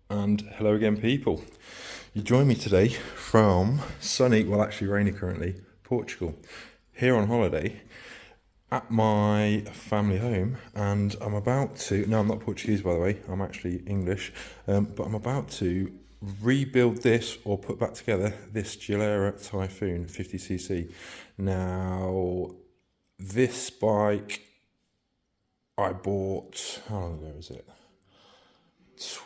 And hello again, people. You join me today from sunny, well actually rainy currently, Portugal, here on holiday at my family home, and I'm about to, no, I'm not Portuguese by the way, I'm actually English, but I'm about to rebuild this or put back together this Carburetor Typhoon 50cc. Now, this bike I bought, how long ago is it?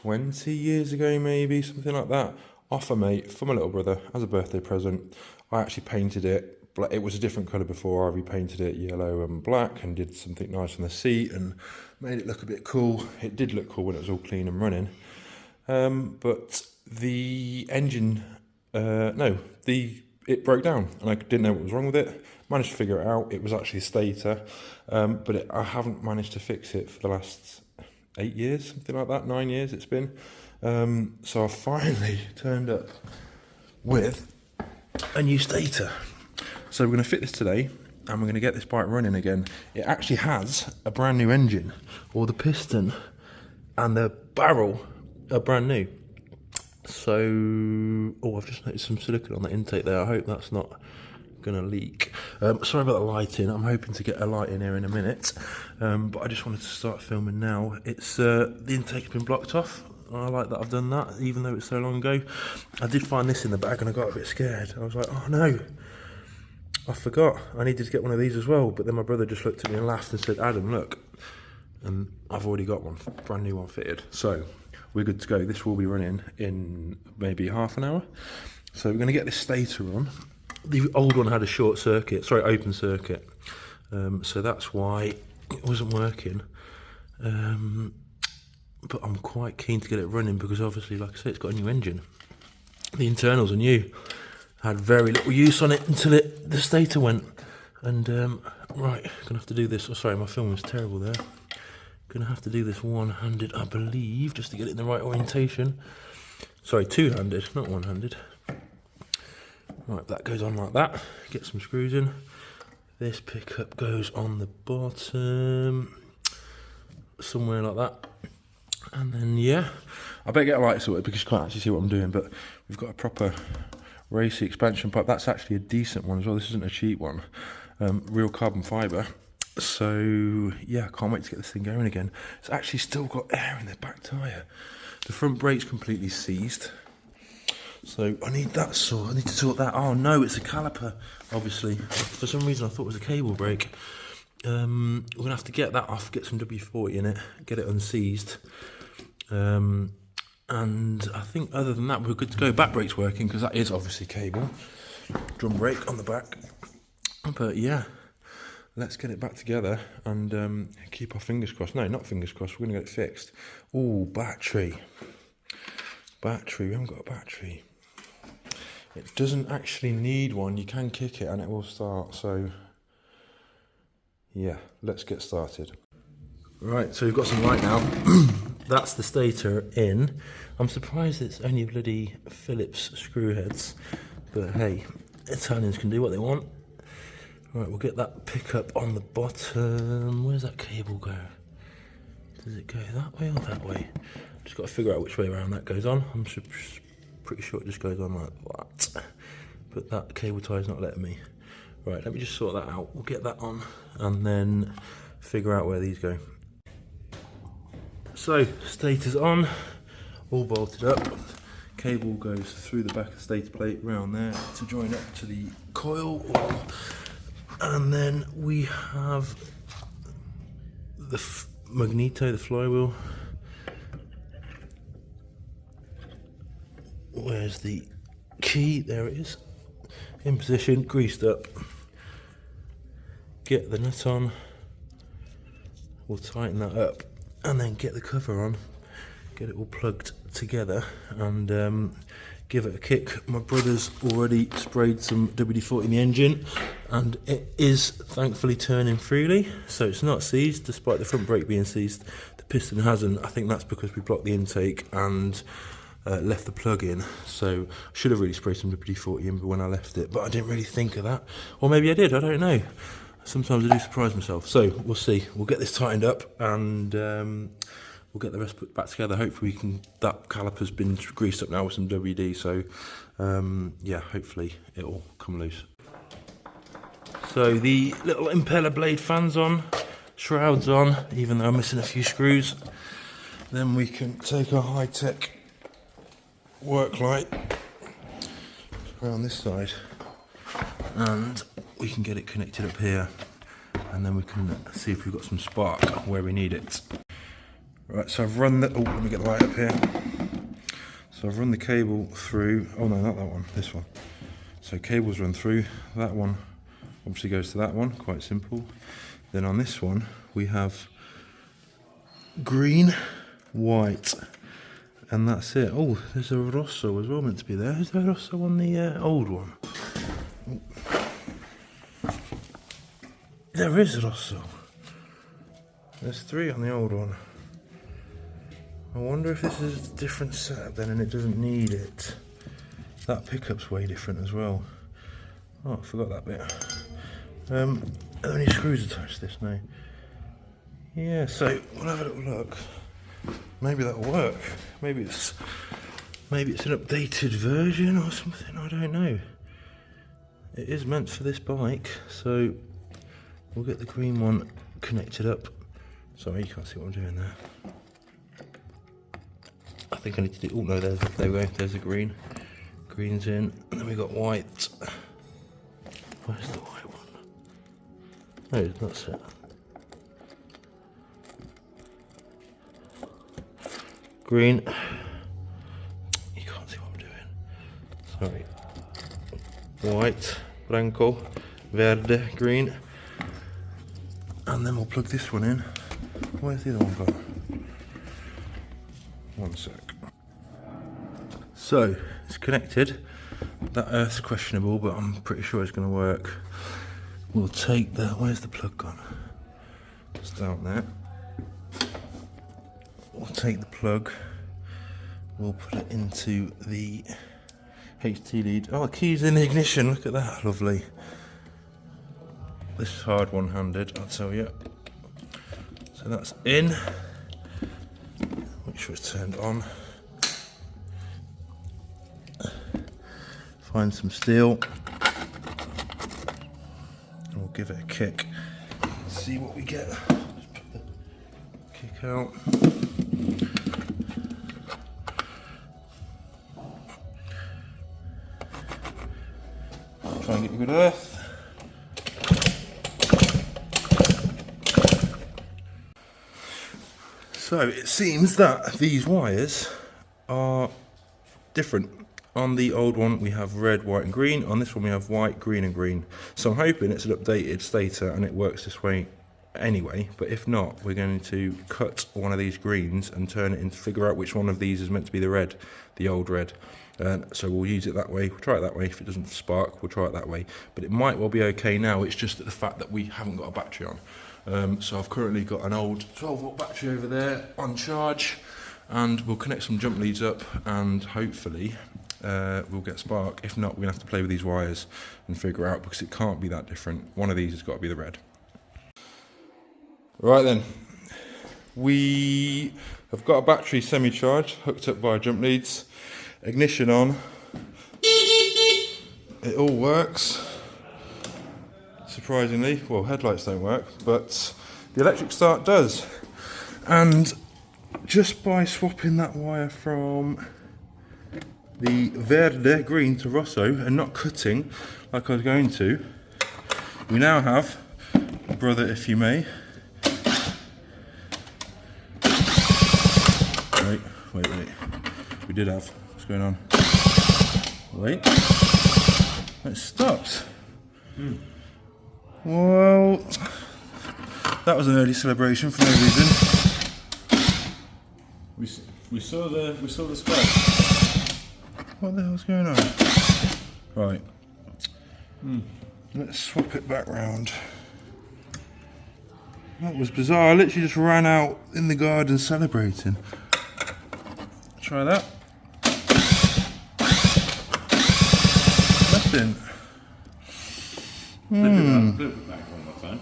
20 years ago maybe, something like that, off a mate for my little brother as a birthday present. I actually painted it. It was a different colour before. I repainted it yellow and black and did something nice on the seat and made it look a bit cool. It did look cool when it was all clean and running. But the engine, it broke down and I didn't know what was wrong with it. Managed to figure it out. It was actually a Stator, but I haven't managed to fix it for the last 8 years, something like that, 9 years it's been. So I finally turned up with a new Stator. So we're going to fit this today and we're going to get this bike running again. It actually has a brand new engine, or the piston and the barrel are brand new. So, oh, I've just noticed some silicone on the intake there. I hope that's not going to leak. Sorry about the lighting. I'm hoping to get a light in here in a minute, but I just wanted to start filming now. It's the intake's been blocked off. I like that I've done that, even though it's so long ago. I did find this in the bag and I got a bit scared. I was like, oh no, I forgot I needed to get one of these as well. But then my brother just looked at me and laughed and said, Adam, look, and I've already got one, brand new one fitted, so we're good to go. This will be running in maybe half an hour. So we're going to get this Stator on. The old one had a open circuit, so that's why it wasn't working. But I'm quite keen to get it running because obviously, like I say, it's got a new engine. The internals are new. Had very little use on it until the Stator went. And right, gonna have to do this. Oh, sorry, my film was terrible there. Gonna have to do this one-handed, I believe, just to get it in the right orientation. Sorry, two-handed, not one-handed. Right, that goes on like that. Get some screws in. This pickup goes on the bottom, somewhere like that. And then, yeah, I better get a light sorted because you can't actually see what I'm doing, but we've got a proper racy expansion pipe. That's actually a decent one as well. This isn't a cheap one. Real carbon fibre. So, yeah, I can't wait to get this thing going again. It's actually still got air in the back tyre. The front brake's completely seized. So I need that I need to sort that. Oh no, it's a caliper, obviously. For some reason I thought it was a cable brake. We're going to have to get that off, get some W40 in it, get it unseized. And I think other than that, we're good to go. Back brake's working because that is obviously cable. Drum brake on the back. But yeah, let's get it back together and keep our fingers crossed. No, not fingers crossed, we're going to get it fixed. Oh, battery. Battery, we haven't got a battery. It doesn't actually need one. You can kick it and it will start. So yeah, let's get started. Right, so we've got some light now. That's the Stator in. I'm surprised it's only bloody Phillips screw heads, but hey, Italians can do what they want. Right, we'll get that pickup on the bottom. Where's that cable go? Does it go that way or that way? Just got to figure out which way around that goes on. I'm pretty sure it just goes on like that, but that cable tie is not letting me. Right, let me just sort that out. We'll get that on and then figure out where these go. So, Stator's on, all bolted up. Cable goes through the back of the Stator plate round there to join up to the coil. And then we have the magneto, the flywheel. Where's the key? There it is. In position, greased up. Get the nut on. We'll tighten that up and then get the cover on. Get it all plugged together and give it a kick. My brother's already sprayed some WD-40 in the engine and it is thankfully turning freely, so it's not seized despite the front brake being seized. The piston hasn't. I think that's because we blocked the intake and left the plug in, so I should have really sprayed some WD-40 in when I left it, but I didn't really think of that, or maybe I did, I don't know. Sometimes I do surprise myself, so we'll see. We'll get this tightened up and we'll get the rest put back together. Hopefully that caliper's been greased up now with some WD, so yeah, hopefully it'll come loose. So the little impeller blade fan's on, shroud's on, even though I'm missing a few screws. Then we can take our high-tech work light around this side and we can get it connected up here, and then we can see if we've got some spark where we need it. Right, so I've run the, oh, let me get the light up here. So I've run the cable through, oh no, not that one, this one. So cables run through, that one obviously goes to that one, quite simple. Then on this one, we have green, white, and that's it. Oh, there's a Rosso as well meant to be there. Is there a Rosso on the old one? Oh. There is a Rosso. There's 3 on the old one. I wonder if this is a different setup then and it doesn't need it. That pickup's way different as well. Oh, I forgot that bit. Are there any screws attached to this now? Yeah, so we'll have a little look. Maybe that'll work. Maybe it's an updated version or something, I don't know. It is meant for this bike, so we'll get the green one connected up. Sorry, you can't see what I'm doing there. I think I need to do, oh no, there we go, there's the green. Green's in, and then we got white. Where's the white one? No, that's it. Green. You can't see what I'm doing. Sorry. White, blanco, verde, green. And then we'll plug this one in. Where's the other one gone? One sec. So, it's connected. That earth's questionable, but I'm pretty sure it's going to work. We'll take the, where's the plug gone? It's down there. We'll take the plug, we'll put it into the HT lead. Oh, the key's in the ignition, look at that, lovely. This is hard one-handed, I'll tell you. So that's in. Make sure it's turned on. Find some steel. And we'll give it a kick. See what we get. Just put the kick out. Try and get a good earth. So it seems that these wires are different. On the old one we have red, white and green. On this one we have white, green and green. So I'm hoping it's an updated stator and it works this way anyway, but if not, we're going to cut one of these greens and turn it into, figure out which one of these is meant to be the red, the old red. So we'll use it that way, we'll try it that way. If it doesn't spark, we'll try it that way. But it might well be okay now, it's just the fact that we haven't got a battery on. So I've currently got an old 12-volt battery over there on charge, and we'll connect some jump leads up and hopefully we'll get spark. If not, we're going to have to play with these wires and figure out, because it can't be that different. One of these has got to be the red. Right then, we have got a battery semi-charged, hooked up via jump leads, ignition on, it all works, surprisingly. Well, headlights don't work, but the electric start does. And just by swapping that wire from the verde green to Rosso and not cutting like I was going to, we now have, brother if you may, wait, we did have, what's going on? Wait, it stopped. Well, that was an early celebration for no reason. We saw the spark. What the hell's going on? Right. Let's swap it back round. That was bizarre. I literally just ran out in the garden celebrating. Try that. Nothing. Flip it back on my phone.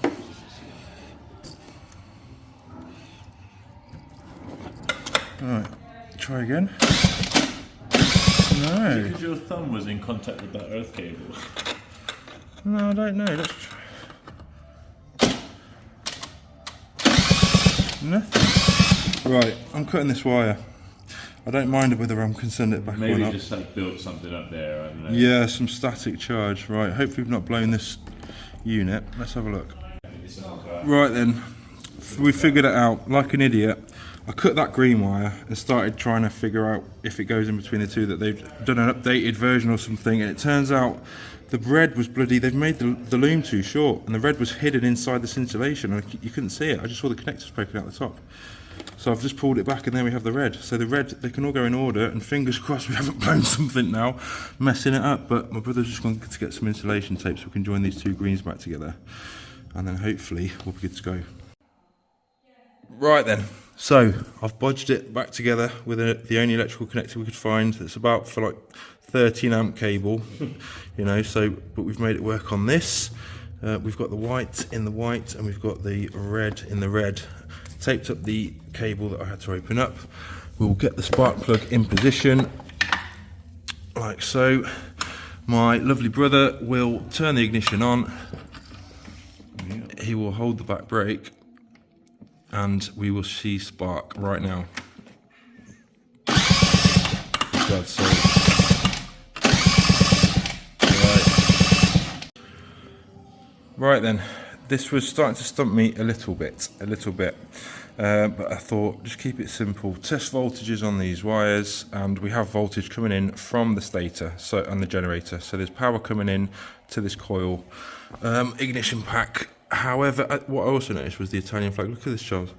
Right, try again. No. Because your thumb was in contact with that earth cable. No, I don't know. Let's try. Nothing. Right, I'm cutting this wire. I don't mind whether I'm can send it back Maybe or not. just like built something up there. I don't know. Yeah, some static charge. Right, hopefully we've not blown this unit. Let's have a look. Right then, we figured it out. Like an idiot, I cut that green wire and started trying to figure out if it goes in between the two, that they've done an updated version or something, and it turns out the red was bloody, they've made the loom too short, and the red was hidden inside this insulation, and you couldn't see it. I just saw the connectors poking out the top. So I've just pulled it back and there we have the red. So the red, they can all go in order, and fingers crossed we haven't blown something now, messing it up. But my brother's just going to get some insulation tape so we can join these two greens back together, and then hopefully we'll be good to go. Right then, so I've bodged it back together with the only electrical connector we could find. It's about for like 13 amp cable, you know, so, but we've made it work on this. We've got the white in the white and we've got the red in the red. Taped up the cable that I had to open up. We'll get the spark plug in position, like so. My lovely brother will turn the ignition on. He will hold the back brake, and we will see spark right now. For God's sake. Right then, this was starting to stump me a little bit, but I thought just keep it simple. Test voltages on these wires, and we have voltage coming in from the stator and the generator. So there's power coming in to this coil ignition pack. However, what I also noticed was the Italian flag. Look at this, Charles.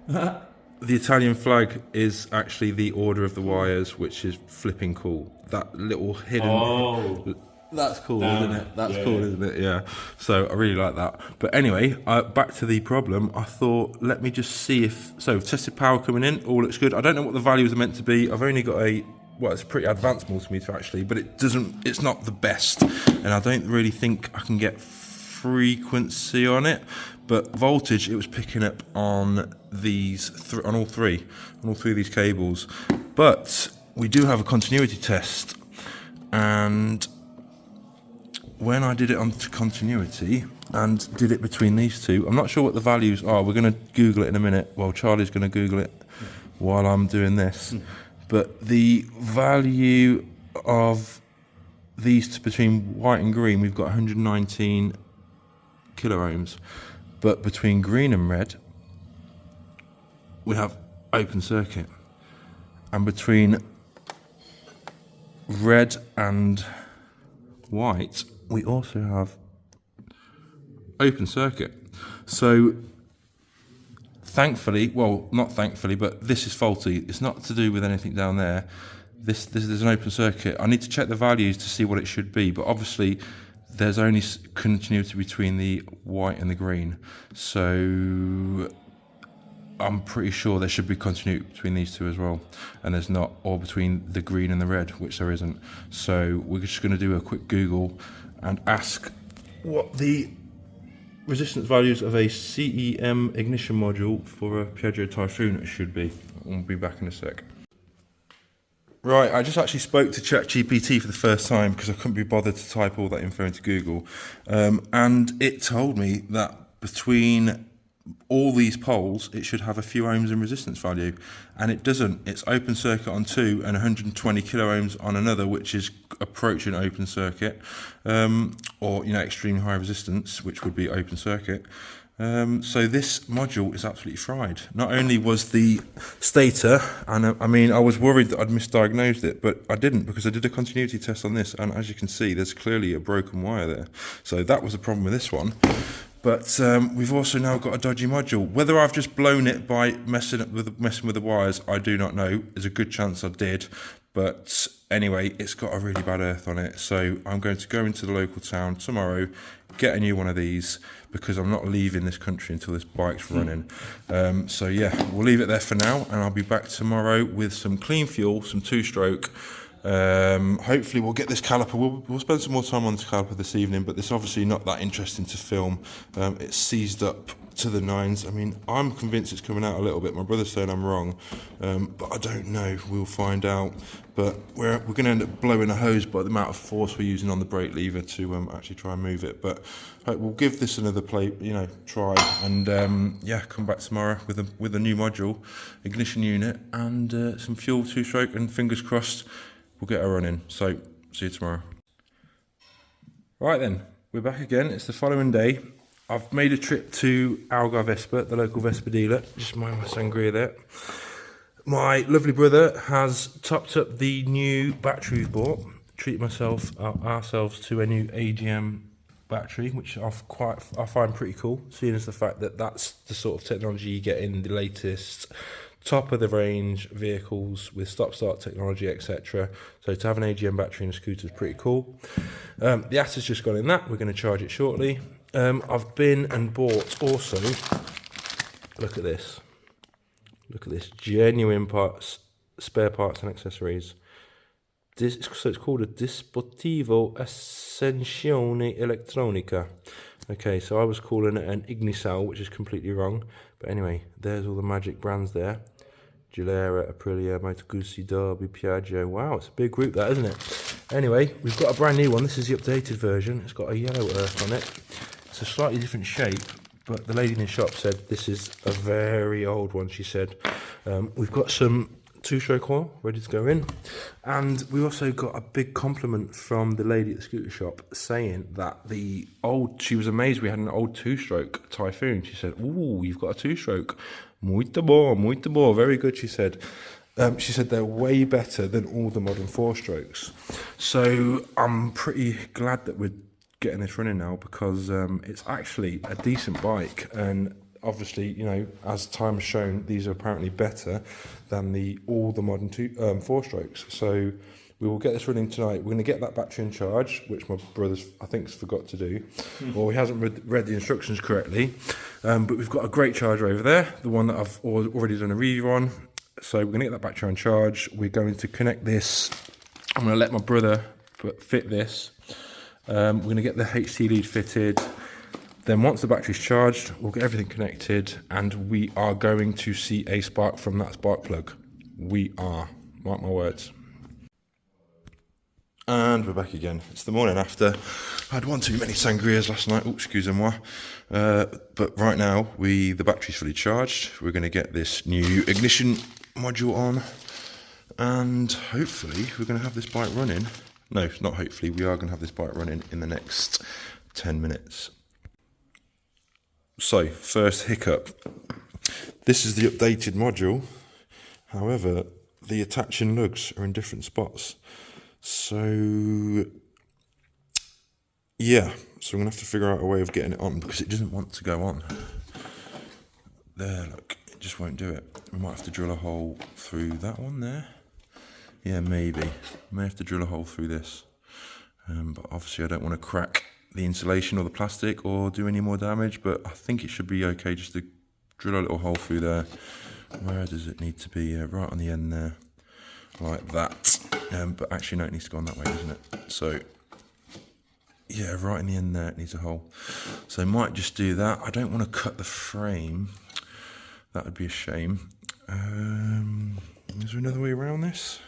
The Italian flag is actually the order of the wires, which is flipping cool. That little hidden... Oh. That's cool, isn't it? That's cool, isn't it? Yeah. So I really like that. But anyway, back to the problem. I thought, let me just see if... So I've tested power coming in. All looks good. I don't know what the values are meant to be. I've only got well, it's a pretty advanced multimeter actually, but it's not the best. And I don't really think I can get frequency on it. But voltage, it was picking up on these, on all three of these cables. But we do have a continuity test. And when I did it onto continuity and did it between these two, I'm not sure what the values are. We're going to Google it in a minute. Well, Charlie's going to Google it while I'm doing this. But the value of these between white and green, we've got 119 kilo ohms. But between green and red, we have open circuit. And between red and white, we also have open circuit. So thankfully, well, not thankfully, but this is faulty. It's not to do with anything down there. This there's an open circuit. I need to check the values to see what it should be, but obviously there's only continuity between the white and the green. So I'm pretty sure there should be continuity between these two as well, and there's not, or between the green and the red, which there isn't. So we're just going to do a quick Google and ask what the resistance values of a CEM ignition module for a Piaggio Typhoon should be. We'll be back in a sec. Right, I just actually spoke to ChatGPT for the first time because I couldn't be bothered to type all that info into Google, and it told me that between all these poles it should have a few ohms in resistance value, and it doesn't. It's open circuit on two and 120 kilo ohms on another, which is approaching open circuit, or extremely high resistance, which would be open circuit. So this module is absolutely fried. Not only was the stator, and I mean I was worried that I'd misdiagnosed it, but I didn't, because I did a continuity test on this, and as you can see there's clearly a broken wire there. So that was the problem with this one. But we've also now got a dodgy module. Whether I've just blown it by messing with the wires, I do not know. There's a good chance I did. But anyway, it's got a really bad earth on it. So I'm going to go into the local town tomorrow, get a new one of these, because I'm not leaving this country until this bike's running. So yeah, we'll leave it there for now, and I'll be back tomorrow with some clean fuel, some two-stroke. Hopefully we'll get this caliper. We'll spend some more time on this caliper this evening, but it's obviously not that interesting to film. It's seized up to the nines. I mean, I'm convinced it's coming out a little bit. My brother's saying I'm wrong, but I don't know. We'll find out. But we're going to end up blowing a hose by the amount of force we're using on the brake lever to actually try and move it. But we'll give this another try, and yeah, come back tomorrow with a new module, ignition unit, and some fuel, two-stroke, and fingers crossed we'll get a run in. So see you tomorrow. Right then, we're back again. It's the following day. I've made a trip to Algar Vespa, the local Vespa dealer. Just mind my sangria there. My lovely brother has topped up the new battery we've bought. Treated ourselves to a new AGM battery, which I find pretty cool, seeing as the fact that that's the sort of technology you get in the latest top of the range vehicles with stop-start technology, etc. So to have an AGM battery in a scooter is pretty cool. The ass has just gone in that. We're going to charge it shortly. I've been and bought also, look at this, genuine parts, spare parts and accessories. So it's called a Dispositivo Accensione Elettronica. Okay, so I was calling it an Ignisal, which is completely wrong. But anyway, there's all the magic brands there. Gilera, Aprilia, Moto Guzzi, Derby, Piaggio. Wow, it's a big group that, isn't it? Anyway, we've got a brand new one. This is the updated version. It's got a yellow earth on it. It's a slightly different shape, but the lady in the shop said this is a very old one, she said. We've got some two-stroke oil ready to go in, and we also got a big compliment from the lady at the scooter shop saying that she was amazed we had an old two-stroke Typhoon. She said, "Ooh, you've got a two-stroke, muito bom, very good," she said. She said they're way better than all the modern four-strokes. So I'm pretty glad that we're getting this running now, because it's actually a decent bike, and obviously, as time has shown, these are apparently better than all the modern four-strokes. So we will get this running tonight. We're going to get that battery in charge, which my brother's, I think, forgot to do, or he hasn't read the instructions correctly. But we've got a great charger over there, the one that I've already done a review on. So we're going to get that battery on charge. We're going to connect this. I'm going to let my brother fit this. We're going to get the HT lead fitted. Then once the battery's charged, we'll get everything connected, and we are going to see a spark from that spark plug. We are. Mark my words. And we're back again. It's the morning after. I had one too many sangrias last night. Oh, excusez-moi. But right now, the battery's fully charged. We're going to get this new ignition module on, and hopefully we're going to have this bike running. No, not hopefully. We are going to have this bike running in the next 10 minutes. So, first hiccup. This is the updated module. However, the attaching lugs are in different spots. So, yeah. So I'm going to have to figure out a way of getting it on, because it doesn't want to go on. There, look. It just won't do it. We might have to drill a hole through that one there. Yeah, maybe. May have to drill a hole through this. But obviously I don't want to crack the insulation or the plastic or do any more damage, but I think it should be okay just to drill a little hole through there. Where does it need to be? Right on the end there, like that. But actually no, it needs to go on that way, doesn't it? So yeah, right in the end there it needs a hole. So I might just do that. I don't want to cut the frame. That would be a shame. Is there another way around this?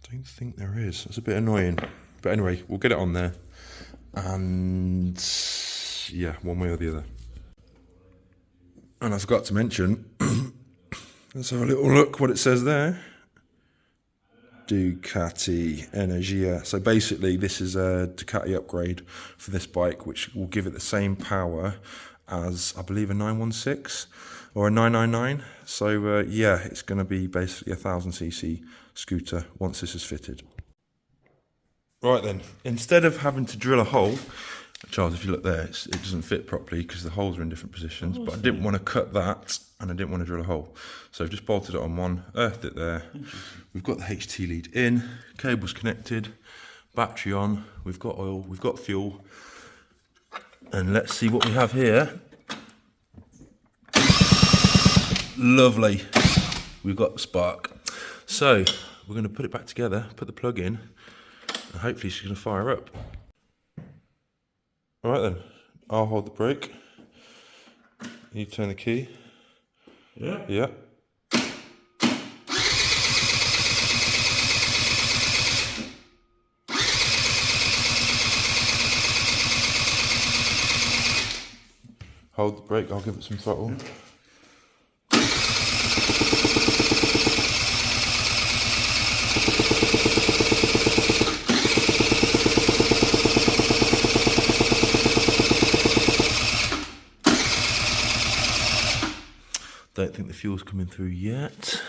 I don't think there is. It's a bit annoying. But anyway, we'll get it on there. And yeah, one way or the other. And I forgot to mention, let's have a little look what it says there. Ducati Energia. So basically this is a Ducati upgrade for this bike, which will give it the same power as, I believe, a 916 or a 999. So yeah, it's going to be basically a 1000cc scooter once this is fitted. Right then, instead of having to drill a hole, Charles, if you look there, it doesn't fit properly because the holes are in different positions, but I didn't want to cut that and I didn't want to drill a hole. So I've just bolted it on one, earthed it there. We've got the HT lead in, cables connected, battery on, we've got oil, we've got fuel. And let's see what we have here. Lovely. We've got the spark. So we're going to put it back together, put the plug in, and hopefully she's going to fire up. All right then, I'll hold the brake. You turn the key. Yeah. Yeah. Hold the brake, I'll give it some throttle. Don't think the fuel's coming through yet.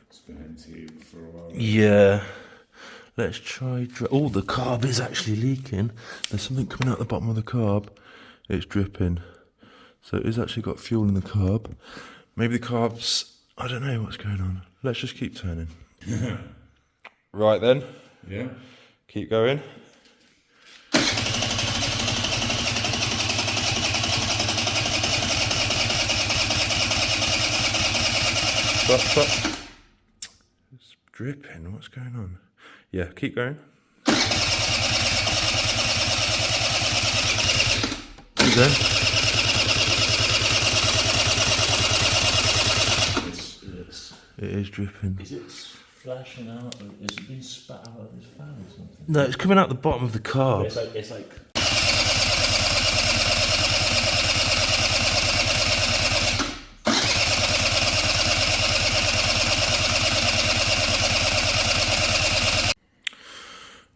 It's been empty for a while. Yeah. Let's try. Oh, the carb is actually leaking. There's something coming out the bottom of the carb. It's dripping. So it has actually got fuel in the carb. Maybe the carb's. I don't know what's going on. Let's just keep turning. Right then, Yeah. keep going. Stop, stop. It's dripping, what's going on? Yeah, keep going. Keep going. It is dripping. Is it splashing out? Is it being spat out of his fan or something? No, it's coming out the bottom of the carb. It's like.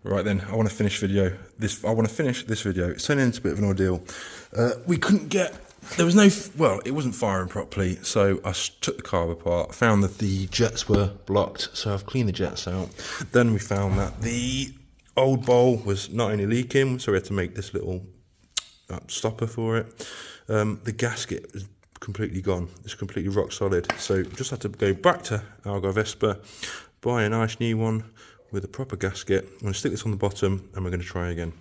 Right then, I want to finish video. I want to finish this video. It's turning into a bit of an ordeal. We couldn't get. There was no. Well, it wasn't firing properly, so I took the carb apart. Found that the jets were blocked, so I've cleaned the jets out. Then we found that the old bowl was not only leaking, so we had to make this little stopper for it. The gasket is completely gone. It's completely rock solid. So just had to go back to Algar Vespa, buy a nice new one with a proper gasket. I'm going to stick this on the bottom and we're going to try again.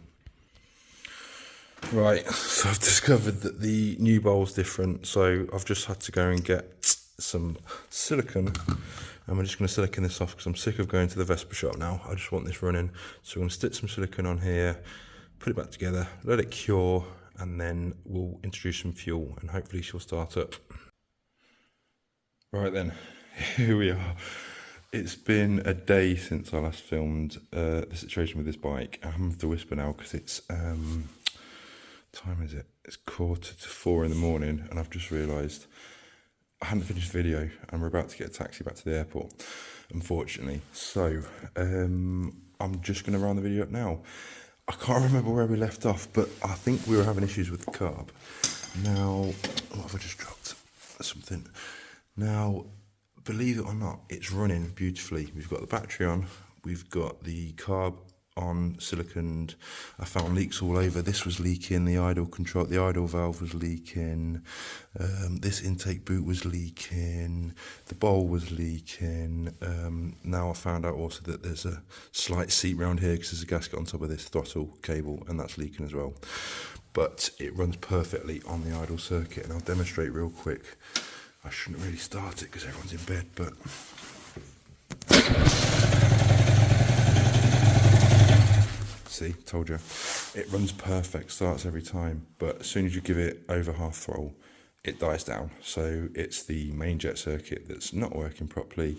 Right, so I've discovered that the new bowl's different, so I've just had to go and get some silicone, and we're just going to silicone this off because I'm sick of going to the Vespa shop now. I just want this running. So we're going to stick some silicone on here, put it back together, let it cure, and then we'll introduce some fuel and hopefully she'll start up. Right then, here we are. It's been a day since I last filmed the situation with this bike. I'm with the Whisper now because it's, time is it? It's 3:45 in the morning, and I've just realised I hadn't finished the video and we're about to get a taxi back to the airport, unfortunately. So I'm just going to round the video up now. I can't remember where we left off, but I think we were having issues with the carb. Now, what have I just dropped? Something. Now, believe it or not, it's running beautifully. We've got the battery on, we've got the carb on, siliconed. I found leaks all over. This was leaking, the idle control, the idle valve was leaking, this intake boot was leaking, the bowl was leaking. Now I found out also that there's a slight seat round here because there's a gasket on top of this throttle cable, and that's leaking as well. But it runs perfectly on the idle circuit, and I'll demonstrate real quick. I shouldn't really start it because everyone's in bed, but see, told you. It runs perfect, starts every time, but as soon as you give it over half throttle, it dies down. So it's the main jet circuit that's not working properly,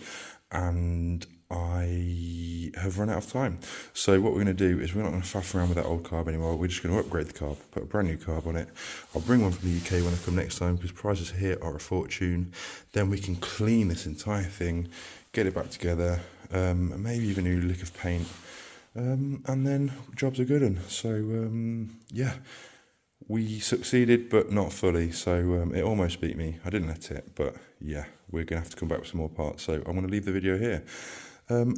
and I have run out of time. So what we're going to do is we're not going to faff around with that old carb anymore. We're just going to upgrade the carb, put a brand new carb on it. I'll bring one from the UK when I come next time because prices here are a fortune. Then we can clean this entire thing, get it back together, maybe even a new lick of paint, and then jobs are good. And so yeah, we succeeded, but not fully. So it almost beat me. I didn't let it, but yeah, we're gonna have to come back with some more parts. So I'm gonna leave the video here.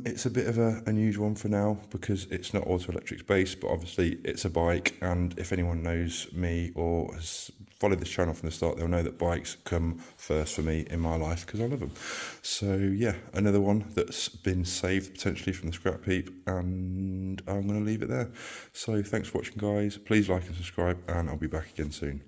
It's a bit of an unusual one for now because it's not auto electrics based, but obviously it's a bike, and if anyone knows me or has followed this channel from the start, they'll know that bikes come first for me in my life because I love them. So yeah, another one that's been saved potentially from the scrap heap, and I'm going to leave it there. So thanks for watching, guys. Please like and subscribe, and I'll be back again soon.